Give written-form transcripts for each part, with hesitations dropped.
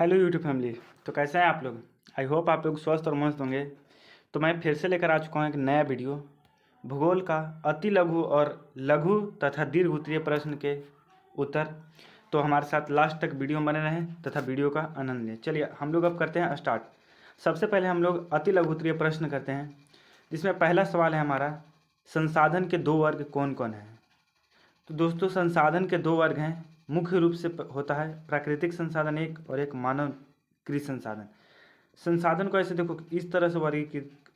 Hello YouTube family. तो कैसे हैं आप लोग। आई होप आप लोग स्वस्थ और मस्त होंगे। तो मैं फिर से लेकर आ चुका हूँ एक नया वीडियो, भूगोल का अति लघु और लघु तथा दीर्घ उत्तरीय प्रश्न के उत्तर। तो हमारे साथ लास्ट तक वीडियो में बने रहें तथा वीडियो का आनंद लें। चलिए हम लोग अब करते हैं स्टार्ट। सबसे पहले हम लोग अति लघु उत्तरीय प्रश्न करते हैं, जिसमें पहला सवाल है हमारा, संसाधन के दो वर्ग कौन कौन हैं। तो दोस्तों संसाधन के दो वर्ग हैं, मुख्य रूप से होता है प्राकृतिक संसाधन एक और एक मानवकृत संसाधन। संसाधन को ऐसे देखो इस तरह से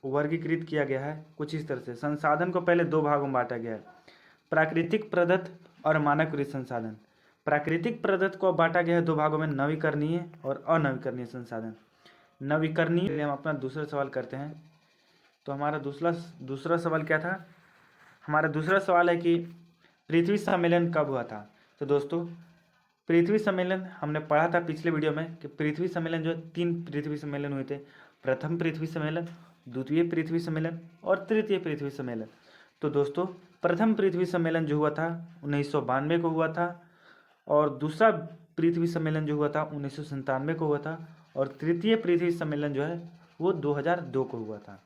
वर्गीकृत किया गया है, कुछ इस तरह से। संसाधन को पहले दो भागों में बांटा गया है, प्राकृतिक प्रदत्त और मानवकृत संसाधन। प्राकृतिक प्रदत्त को बांटा गया है दो भागों में, नवीकरणीय और अनवीकरणीय संसाधन। नवीकरणीय हम अपना दूसरा सवाल करते हैं। तो हमारा दूसरा सवाल क्या था। हमारा दूसरा सवाल है कि पृथ्वी सम्मेलन कब हुआ था। तो दोस्तों पृथ्वी सम्मेलन हमने पढ़ा था पिछले वीडियो में कि पृथ्वी सम्मेलन जो है, 3 पृथ्वी सम्मेलन हुए थे। प्रथम पृथ्वी सम्मेलन, द्वितीय पृथ्वी सम्मेलन और तृतीय पृथ्वी सम्मेलन। तो दोस्तों प्रथम पृथ्वी सम्मेलन जो हुआ था 1992 को हुआ था, और दूसरा पृथ्वी सम्मेलन जो हुआ था 1997 को हुआ था, और तृतीय पृथ्वी सम्मेलन जो है वो 2002 को हुआ था।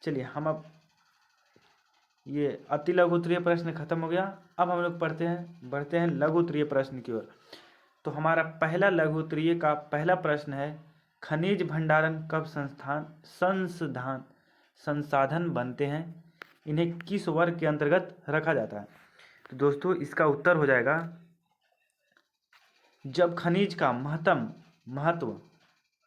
चलिए हम अब ये अति लघु उत्तरीय प्रश्न खत्म हो गया। अब हम लोग बढ़ते हैं लघु उत्तरीय प्रश्न की ओर। तो हमारा पहला लघु उत्तरीय का पहला प्रश्न है, खनिज भंडारण कब संसाधन बनते हैं, इन्हें किस वर्ग के अंतर्गत रखा जाता है। तो दोस्तों इसका उत्तर हो जाएगा, जब खनिज का महत्व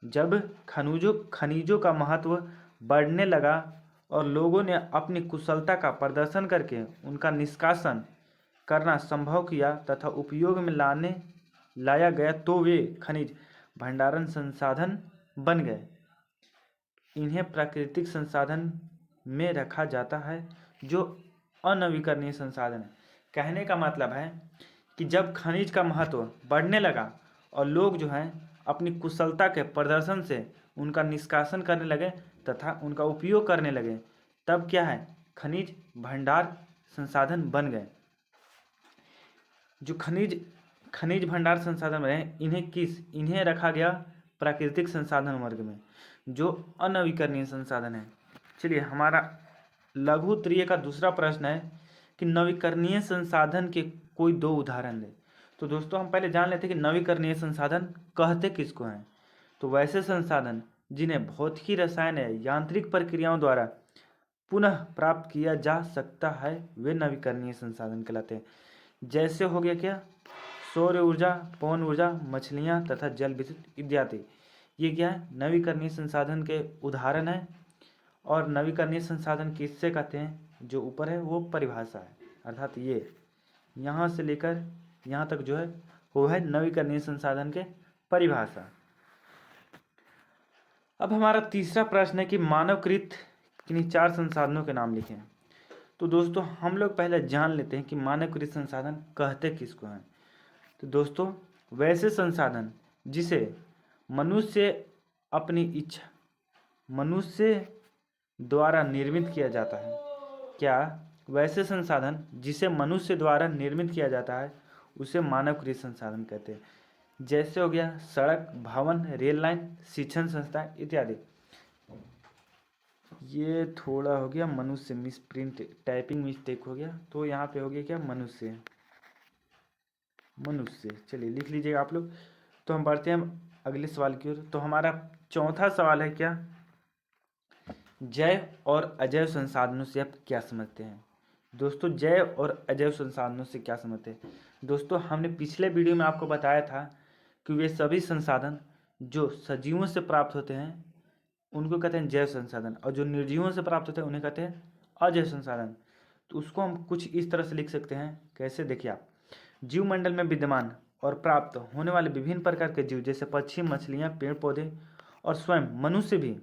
जब खनिजों का महत्व बढ़ने लगा और लोगों ने अपनी कुशलता का प्रदर्शन करके उनका निष्कासन करना संभव किया तथा उपयोग में लाया गया, तो वे खनिज भंडारण संसाधन बन गए। इन्हें प्राकृतिक संसाधन में रखा जाता है जो अनवीकरणीय संसाधन है। कहने का मतलब है कि जब खनिज का महत्व बढ़ने लगा और लोग जो हैं अपनी कुशलता के प्रदर्शन से उनका निष्कासन करने लगे तथा उनका उपयोग करने लगे, तब क्या है, खनिज भंडार संसाधन बन गए। जो खनिज भंडार संसाधन बने, इन्हें रखा गया प्राकृतिक संसाधन वर्ग में, जो अनवीकरणीय संसाधन है। चलिए हमारा लघु उत्तरीय का दूसरा प्रश्न है कि नवीकरणीय संसाधन के कोई दो उदाहरण दे। तो दोस्तों हम पहले जान लेते हैं कि नवीकरणीय संसाधन कहते किसको हैं। तो वैसे संसाधन जिन्हें भौतिकी, रसायन या यांत्रिक प्रक्रियाओं द्वारा पुनः प्राप्त किया जा सकता है, वे नवीकरणीय संसाधन कहलाते हैं। जैसे हो गया क्या, सौर ऊर्जा, पवन ऊर्जा, मछलियाँ तथा जल विद्युत इत्यादि। ये क्या है, नवीकरणीय संसाधन के उदाहरण है। और नवीकरणीय संसाधन किससे कहते हैं, जो ऊपर है वो परिभाषा है, अर्थात ये यहाँ से लेकर यहाँ तक जो है वो है नवीकरणीय संसाधन के परिभाषा। अब हमारा तीसरा प्रश्न है कि मानवकृत किन्हीं 4 संसाधनों के नाम लिखें। तो दोस्तों हम लोग पहले जान लेते हैं कि मानवकृत संसाधन कहते किसको हैं। तो दोस्तों वैसे संसाधन जिसे मनुष्य अपनी इच्छा मनुष्य द्वारा निर्मित किया जाता है। क्या, वैसे संसाधन जिसे मनुष्य द्वारा निर्मित किया जाता है उसे मानवकृत संसाधन कहते हैं। जैसे हो गया सड़क, भवन, रेल लाइन, शिक्षण संस्था इत्यादि। ये थोड़ा हो गया मनुष्य, मिसप्रिंट टाइपिंग मिस्टेक हो गया, तो यहाँ पे हो गया क्या, मनुष्य। चलिए लिख लीजिएगा आप लोग। तो हम बढ़ते हैं अगले सवाल की ओर। तो हमारा चौथा सवाल है क्या, जैव और अजैव संसाधनों से आप क्या समझते हैं। दोस्तों जैव और अजैव संसाधनों से क्या समझते हैं। दोस्तों हमने पिछले वीडियो में आपको बताया था कि वे सभी संसाधन जो सजीवों से प्राप्त होते हैं उनको कहते हैं जैव संसाधन, और जो निर्जीवों से प्राप्त होते हैं उन्हें कहते हैं अजैव संसाधन। तो उसको हम कुछ इस तरह से लिख सकते हैं, कैसे, देखिए आप, जीवमंडल में विद्यमान और प्राप्त होने वाले विभिन्न प्रकार के जीव जैसे पक्षी, मछलियाँ, पेड़ पौधे और स्वयं मनुष्य भी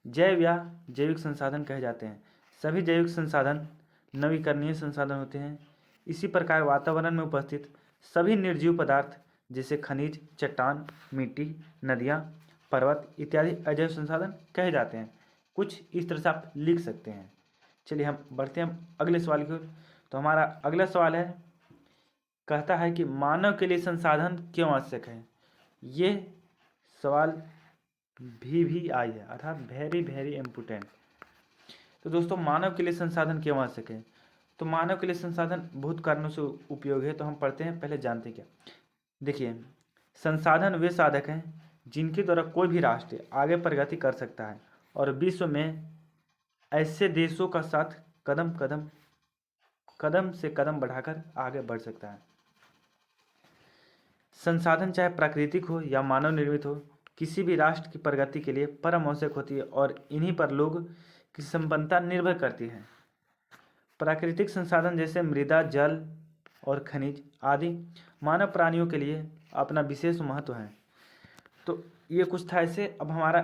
जैव या जैविक संसाधन कहे जाते हैं। सभी जैविक संसाधन नवीकरणीय संसाधन होते हैं। इसी प्रकार वातावरण में उपस्थित सभी निर्जीव पदार्थ जैसे खनिज, चट्टान, मिट्टी, नदियाँ, पर्वत इत्यादि अजैव संसाधन कहे जाते हैं। कुछ इस तरह से आप लिख सकते हैं। चलिए हम बढ़ते हैं अगले सवाल की ओर। तो हमारा अगला सवाल है, कहता है कि मानव के लिए संसाधन क्यों आवश्यक है। ये सवाल भी आई है, अर्थात वेरी वेरी इम्पोर्टेंट। तो दोस्तों मानव के लिए संसाधन क्यों आवश्यक है? तो मानव के लिए संसाधन बहुत कारणों से उपयोगी है। तो हम पढ़ते हैं, पहले जानते हैं क्या। देखिए, संसाधन वे साधक हैं जिनके द्वारा कोई भी राष्ट्र आगे प्रगति कर सकता है और विश्व में ऐसे देशों का साथ कदम से कदम बढ़ाकर आगे बढ़ सकता है। संसाधन चाहे प्राकृतिक हो या मानव निर्मित हो, किसी भी राष्ट्र की प्रगति के लिए परम आवश्यक होती है और इन्हीं पर लोग की संपन्नता निर्भर करती है। प्राकृतिक संसाधन जैसे मृदा, जल और खनिज आदि मानव प्राणियों के लिए अपना विशेष महत्व है। तो ये कुछ था ऐसे। अब हमारा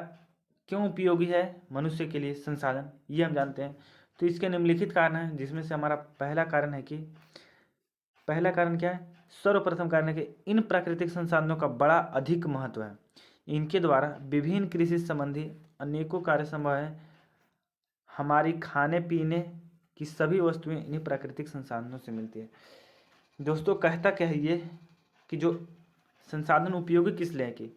क्यों उपयोगी है मनुष्य के लिए संसाधन, ये हम जानते हैं। तो इसके निम्नलिखित कारण हैं, जिसमें से हमारा पहला कारण क्या है? सर्वप्रथम कारण है कि इन प्राकृतिक संसाधनों का बड़ा अधिक महत्व है। इनके द्वारा विभिन्न कृषि संबंधी अनेकों कार्य संभव है। हमारी खाने पीने की सभी वस्तुएं इन्हीं प्राकृतिक संसाधनों से मिलती है। दोस्तों कहता क्या है ये कि जो संसाधन उपयोगी किस लिए है कि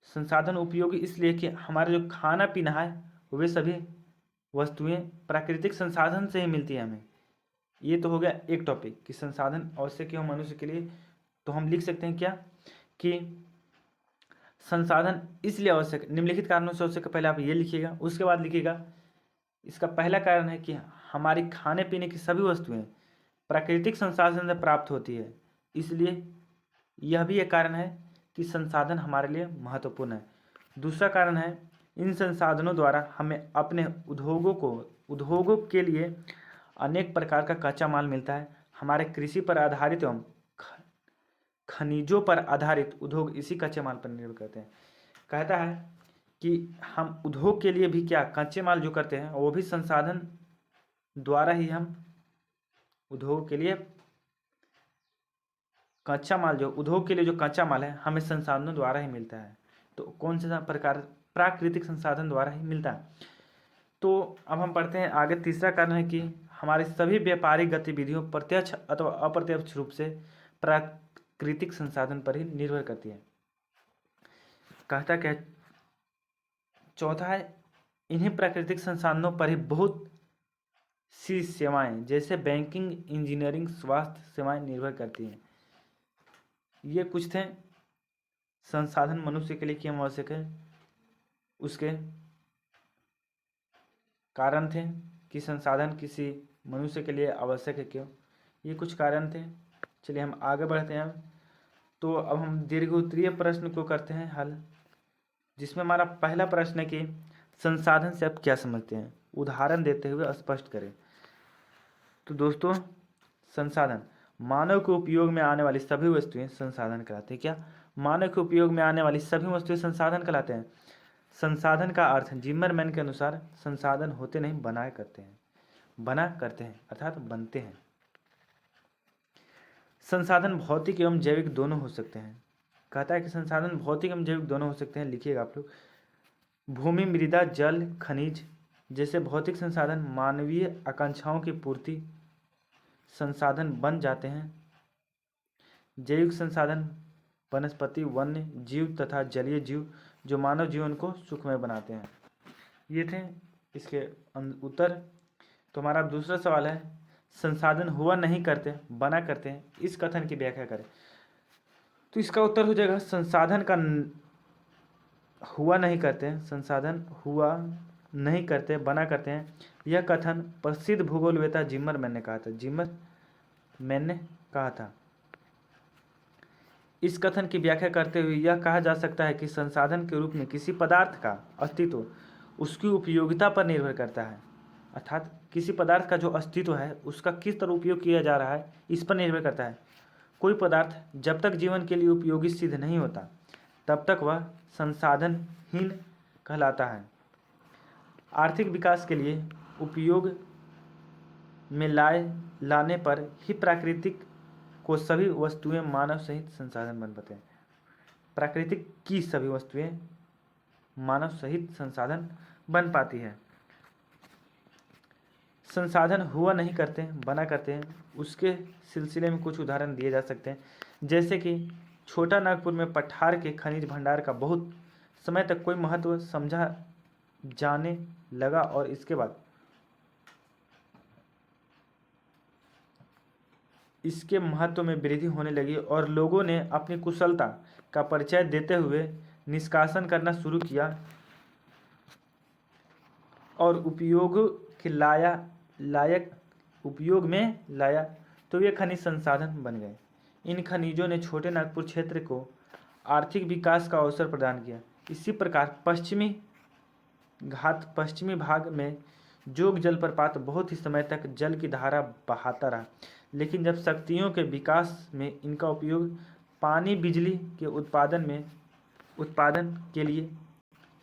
संसाधन उपयोगी इसलिए कि हमारा जो खाना पीना है वे सभी वस्तुएं प्राकृतिक संसाधन से ही मिलती है हमें। ये तो हो गया एक टॉपिक कि संसाधन आवश्यक क्यों मनुष्य के लिए। तो हम लिख सकते हैं क्या कि संसाधन इसलिए आवश्यक, निम्नलिखित कारणों से आवश्यक। पहले आप ये लिखिएगा, उसके बाद लिखिएगा इसका पहला कारण है कि हमारी खाने पीने की सभी वस्तुएं प्राकृतिक संसाधन से प्राप्त होती है, इसलिए यह भी एक कारण है कि संसाधन हमारे लिए महत्वपूर्ण है। दूसरा कारण है इन संसाधनों द्वारा हमें अपने उद्योगों के लिए अनेक प्रकार का कच्चा माल मिलता है। हमारे कृषि पर आधारित एवं खनिजों पर आधारित उद्योग इसी कच्चे माल पर निर्भर करते हैं। कहता है कि हम उद्योग के लिए भी क्या कच्चे माल जो करते हैं वो भी संसाधन द्वारा ही हम उद्योग के लिए कच्चा माल जो उद्योग के लिए जो कच्चा माल है हमें संसाधनों द्वारा ही मिलता है। तो कौन से प्रकार? प्राकृतिक संसाधन द्वारा ही मिलता है। तो अब हम पढ़ते हैं आगे। तीसरा कारण है कि हमारी सभी व्यापारिक गतिविधियों प्रत्यक्ष अथवा अप्रत्यक्ष रूप से प्राकृतिक संसाधन पर ही निर्भर करती है। कहता क्या? चौथा है इन्हीं प्राकृतिक संसाधनों पर ही बहुत सी सेवाएं जैसे बैंकिंग, इंजीनियरिंग, स्वास्थ्य सेवाएं निर्भर करती हैं। ये कुछ थे संसाधन मनुष्य के लिए क्यों आवश्यक है, उसके कारण थे कि संसाधन किसी मनुष्य के लिए आवश्यक है क्यों, ये कुछ कारण थे। चलिए हम आगे बढ़ते हैं। तो अब हम दीर्घ उत्तरीय प्रश्न को करते हैं हल, जिसमें हमारा पहला प्रश्न है कि संसाधन से आप क्या समझते हैं, उदाहरण देते हुए स्पष्ट करें। तो दोस्तों संसाधन मानव के उपयोग में आने वाली सभी वस्तुएं संसाधन कहलाते हैं। क्या? मानव के उपयोग में आने वाली सभी वस्तुएं संसाधन कहलाते हैं। संसाधन का अर्थ जिमरमैन के अनुसार संसाधन होते नहीं बना करते हैं अर्थात बनते हैं। संसाधन भौतिक एवं जैविक दोनों हो सकते हैं। कहता है कि संसाधन भौतिक एवं जैविक दोनों हो सकते हैं। लिखिएगा आप लोग। भूमि, मृदा, जल, खनिज जैसे भौतिक संसाधन मानवीय आकांक्षाओं की पूर्ति संसाधन बन जाते हैं। जैविक संसाधन वनस्पति, वन्य जीव तथा जलीय जीव जो मानव जीवन को सुखमय बनाते हैं। ये थे इसके उत्तर। तो हमारा दूसरा सवाल है संसाधन हुआ नहीं करते बना करते हैं, इस कथन की व्याख्या करें। तो इसका उत्तर हो जाएगा संसाधन का हुआ नहीं करते हैं, संसाधन हुआ नहीं करते बना करते हैं। यह कथन प्रसिद्ध भूगोलवेता जिमरमैन ने कहा था। इस कथन की व्याख्या करते हुए यह कहा जा सकता है कि संसाधन के रूप में किसी पदार्थ का अस्तित्व उसकी उपयोगिता पर निर्भर करता है, अर्थात किसी पदार्थ का जो अस्तित्व है उसका किस तरह उपयोग किया जा रहा है इस पर निर्भर करता है। कोई पदार्थ जब तक जीवन के लिए उपयोगी सिद्ध नहीं होता तब तक वह संसाधनहीन कहलाता है। आर्थिक विकास के लिए उपयोग में लाने पर ही प्राकृतिक को सभी वस्तुएं मानव सहित संसाधन बन पाते हैं। प्राकृतिक की सभी वस्तुएं मानव सहित संसाधन बन पाती है। संसाधन हुआ नहीं करते बना करते हैं, उसके सिलसिले में कुछ उदाहरण दिए जा सकते हैं। जैसे कि छोटा नागपुर में पठार के खनिज भंडार का बहुत समय तक कोई महत्व समझा जाने लगा और इसके बाद इसके महत्व में वृद्धि होने लगी और लोगों ने अपनी कुशलता का परिचय देते हुए निष्कासन करना शुरू किया और उपयोग में लाया तो ये खनिज संसाधन बन गए। इन खनिजों ने छोटे नागपुर क्षेत्र को आर्थिक विकास का अवसर प्रदान किया। इसी प्रकार पश्चिमी भाग में जोग जलप्रपात बहुत ही समय तक जल की धारा बहाता रहा, लेकिन जब शक्तियों के विकास में इनका उपयोग पानी बिजली के उत्पादन के लिए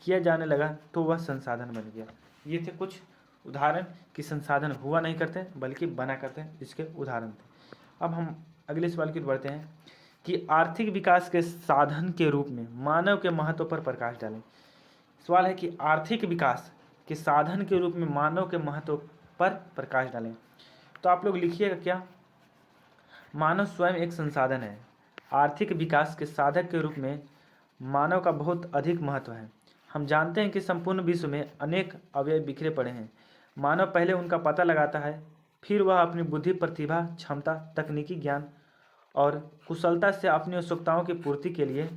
किया जाने लगा तो वह संसाधन बन गया। ये थे कुछ उदाहरण कि संसाधन हुआ नहीं करते बल्कि बना करते हैं, इसके उदाहरण थे। अब हम अगले सवाल की ओर बढ़ते हैं कि आर्थिक विकास के साधन के रूप में मानव के महत्व पर प्रकाश डालें। सवाल है कि आर्थिक विकास के साधन के रूप में मानव के महत्व पर प्रकाश डालें। तो आप लोग लिखिएगा क्या, मानव स्वयं एक संसाधन है। आर्थिक विकास के साधक के रूप में मानव का बहुत अधिक महत्व है। हम जानते हैं कि संपूर्ण विश्व में अनेक अवयव बिखरे पड़े हैं। मानव पहले उनका पता लगाता है, फिर वह अपनी बुद्धि, प्रतिभा, क्षमता, तकनीकी ज्ञान और कुशलता से अपनी आवश्यकताओं की पूर्ति के लिए,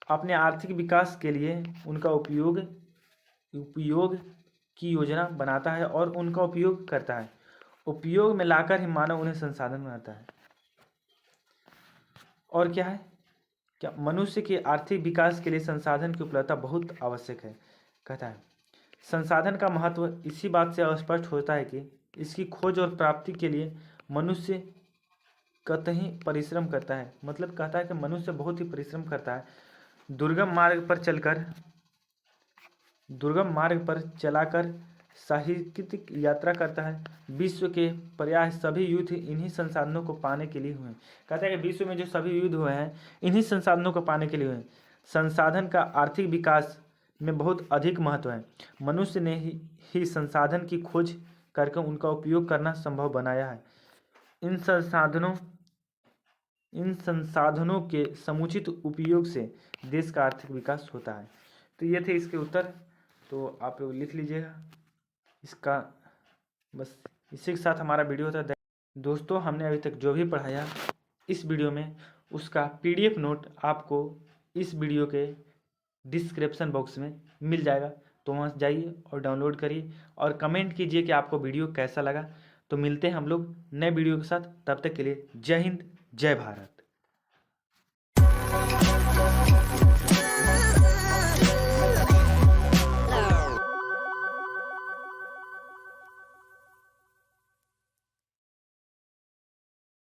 अपने आर्थिक विकास के लिए उनका उपयोग की योजना बनाता है और उनका उपयोग करता है। उपयोग में लाकर ही मानव उन्हें संसाधन बनाता है। और क्या है, क्या मनुष्य के आर्थिक विकास के लिए संसाधन की उपलब्धता बहुत आवश्यक है। कहता है संसाधन का महत्व इसी बात से स्पष्ट होता है कि इसकी खोज और प्राप्ति के लिए मनुष्य कतई परिश्रम करता है। मतलब कहता है कि मनुष्य बहुत ही परिश्रम करता है, दुर्गम मार्ग पर चलाकर साहित्यिक यात्रा करता है। विश्व के प्रायः सभी युद्ध इन्हीं संसाधनों को पाने के लिए हुए। कहता है कि विश्व में जो सभी युद्ध हुए हैं इन्हीं संसाधनों को पाने के लिए हुए। संसाधन का आर्थिक विकास में बहुत अधिक महत्व है। मनुष्य ने ही संसाधन की खोज करके उनका उपयोग करना संभव बनाया है। इन संसाधनों के समुचित उपयोग से देश का आर्थिक विकास होता है। तो ये थे इसके उत्तर, तो आप लोग लिख लीजिएगा इसका। बस इसी के साथ हमारा वीडियो होता है। दोस्तों, हमने अभी तक जो भी पढ़ाया इस वीडियो में उसका PDF नोट आपको इस वीडियो के डिस्क्रिप्शन बॉक्स में मिल जाएगा, तो वहाँ जाइए और डाउनलोड करिए और कमेंट कीजिए कि आपको वीडियो कैसा लगा। तो मिलते हैं हम लोग नए वीडियो के साथ, तब तक के लिए जय हिंद, जय भारत।